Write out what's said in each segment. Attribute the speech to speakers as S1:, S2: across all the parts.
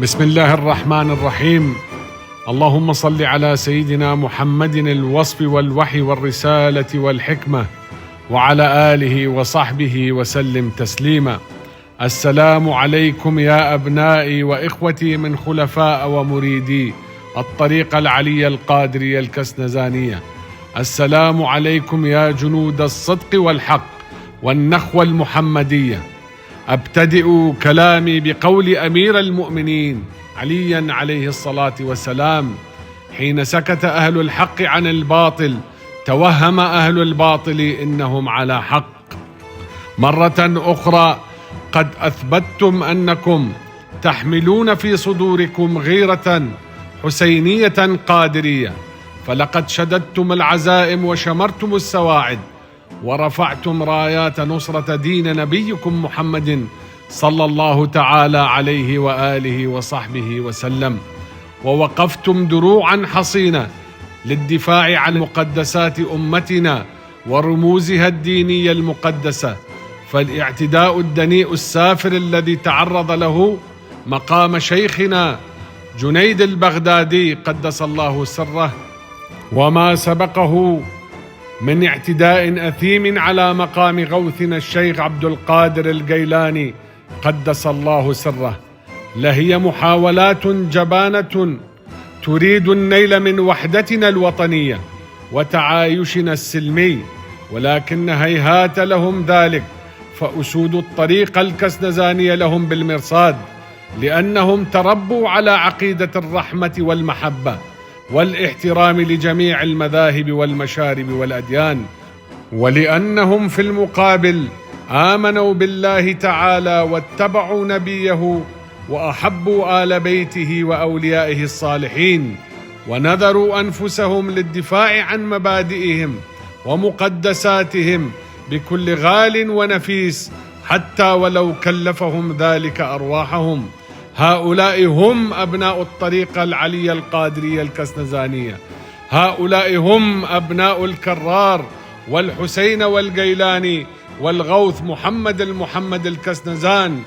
S1: بسم الله الرحمن الرحيم. اللهم صل على سيدنا محمد الوصف والوحي والرسالة والحكمة وعلى آله وصحبه وسلم تسليما. السلام عليكم يا أبنائي وإخوتي من خلفاء ومريدي الطريقة العلية القادرية الكسنزانية. السلام عليكم يا جنود الصدق والحق والنخوة المحمدية. أبتدئ كلامي بقول أمير المؤمنين عليا عليه الصلاة والسلام: حين سكت أهل الحق عن الباطل توهم أهل الباطل إنهم على حق. مرة أخرى قد أثبتتم أنكم تحملون في صدوركم غيرة حسينية قادرية، فلقد شددتم العزائم وشمرتم السواعد ورفعتم رايات نصرة دين نبيكم محمد صلى الله تعالى عليه وآله وصحبه وسلم، ووقفتم دروعا حصينة للدفاع عن مقدسات أمتنا ورموزها الدينية المقدسة. فالاعتداء الدنيء السافر الذي تعرض له مقام شيخنا جنيد البغدادي قدس الله سره وما سبقه من اعتداء أثيم على مقام غوثنا الشيخ عبد القادر الجيلاني قدس الله سره لهي محاولات جبانة تريد النيل من وحدتنا الوطنية وتعايشنا السلمي، ولكن هيهات لهم ذلك، فأسود الطريقة الكسنزانية لهم بالمرصاد، لأنهم تربوا على عقيدة الرحمة والمحبة والاحترام لجميع المذاهب والمشارب والأديان، ولأنهم في المقابل آمنوا بالله تعالى واتبعوا نبيه وأحبوا آل بيته وأوليائه الصالحين، ونذروا أنفسهم للدفاع عن مبادئهم ومقدساتهم بكل غال ونفيس حتى ولو كلفهم ذلك أرواحهم. هؤلاء هم أبناء الطريقة العلية القادرية الكسنزانية، هؤلاء هم أبناء الكرار والحسين والجيلاني والغوث محمد المحمد الكسنزان،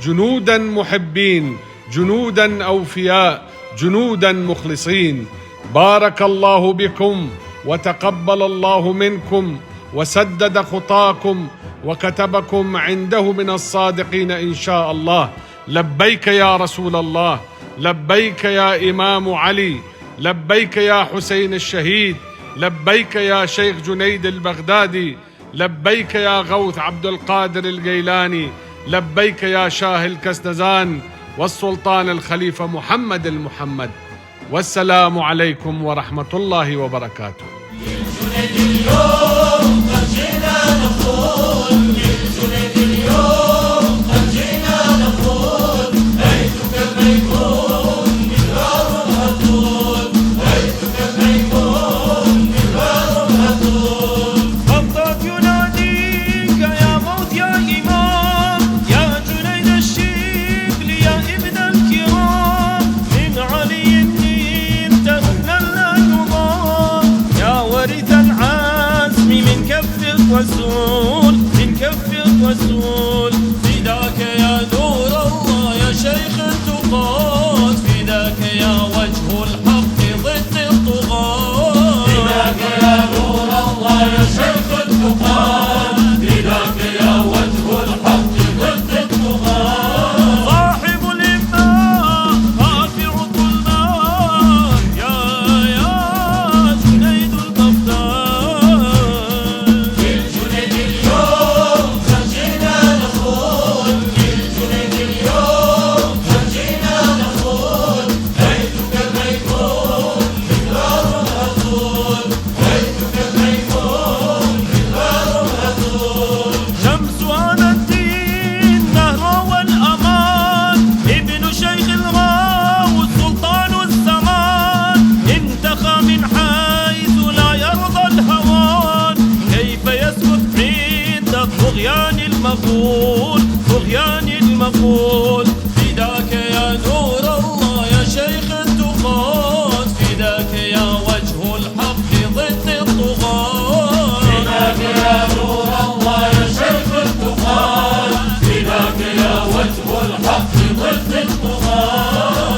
S1: جنودا محبين، جنودا أوفياء، جنودا مخلصين. بارك الله بكم وتقبل الله منكم وسدد خطاكم وكتبكم عنده من الصادقين إن شاء الله. لبيك يا رسول الله، لبيك يا إمام علي، لبيك يا حسين الشهيد، لبيك يا شيخ جنيد البغدادي، لبيك يا غوث عبد القادر الجيلاني، لبيك يا شاه الكسنزان والسلطان الخليفة محمد المحمد. والسلام عليكم ورحمة الله وبركاته.
S2: من كف الرسول فداك يا نور الله يا شيخ التقاة، فداك يا وجه الحق ضد الطغاة، فداك يا نور الله يا شيخ التقاة، فداك يا وجه الحق ضد الطغاة. صاحب الإمام رافع الظلمات يا جنيد البغدادي. طغيان المقول فداك يا نور الله يا شيخ التقاة، فداك يا وجه الحق ضد الطغاة، فداك يا نور الله يا شيخ التقاة، فداك يا وجه الحق ضد الطغاة.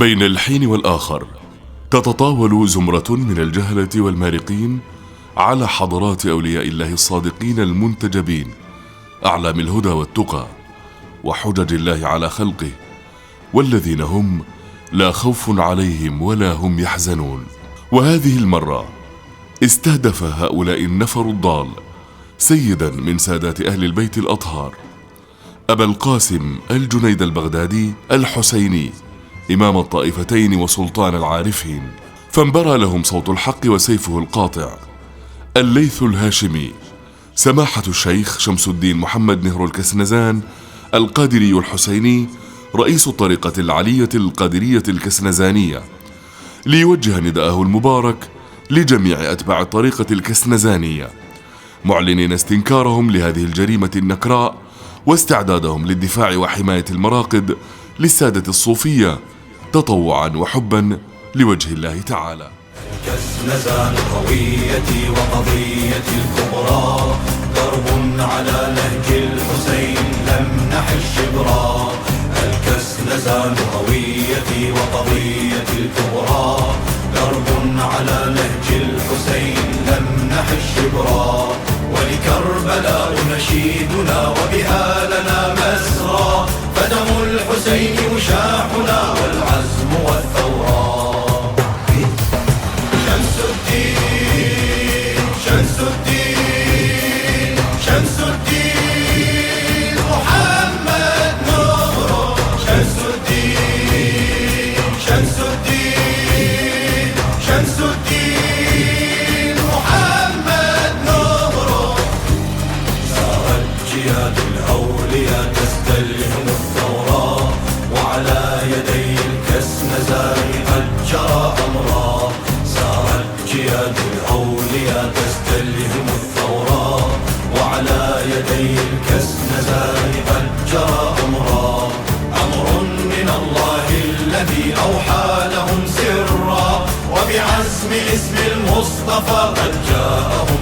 S3: بين الحين والآخر تتطاول زمرة من الجهلة والمارقين على حضرات أولياء الله الصادقين المنتجبين، أعلام الهدى والتقى وحجج الله على خلقه، والذين هم لا خوف عليهم ولا هم يحزنون. وهذه المرة استهدف هؤلاء النفر الضال سيدا من سادات أهل البيت الأطهار، أبا القاسم الجنيد البغدادي الحسيني، إمام الطائفتين وسلطان العارفين، فانبرى لهم صوت الحق وسيفه القاطع، الليث الهاشمي، سماحة الشيخ شمس الدين محمد نهر الكسنزان القادري الحسيني، رئيس الطريقة العلية القادرية الكسنزانية، ليوجه نداءه المبارك لجميع أتباع الطريقة الكسنزانية، معلنين استنكارهم لهذه الجريمة النكراء واستعدادهم للدفاع وحماية المراقد للسادة الصوفية تطوعا وحبا لوجه الله تعالى.
S4: الكسنزان الهوية وقضية الكبرى، درب على نهج الحسين لم نحل شبرا. الكسنزان الهوية وقضية الكبرى، درب على نهج الحسين لم نحل شبرا. ولكربلاء نشيدنا وبها لنا مسرى، فدم الحسين وشاحنا والعزم والثورى. شمس الدين شمس الدين شمس الدين محمد نوره. شمس الدين شمس الدين شمس الدين محمد نوره. سارت جياد الأولياء تستلهم الثورة، وعلى يدي الكسنزان قد جرى أمرا. سارت جياد الأولياء تستلهم الثورة، وعلى يدي الكسنزان قد جرى أمرا. أمر من الله الذي أوحى لهم سرا، وبعزم اسم المصطفى قد جاءهم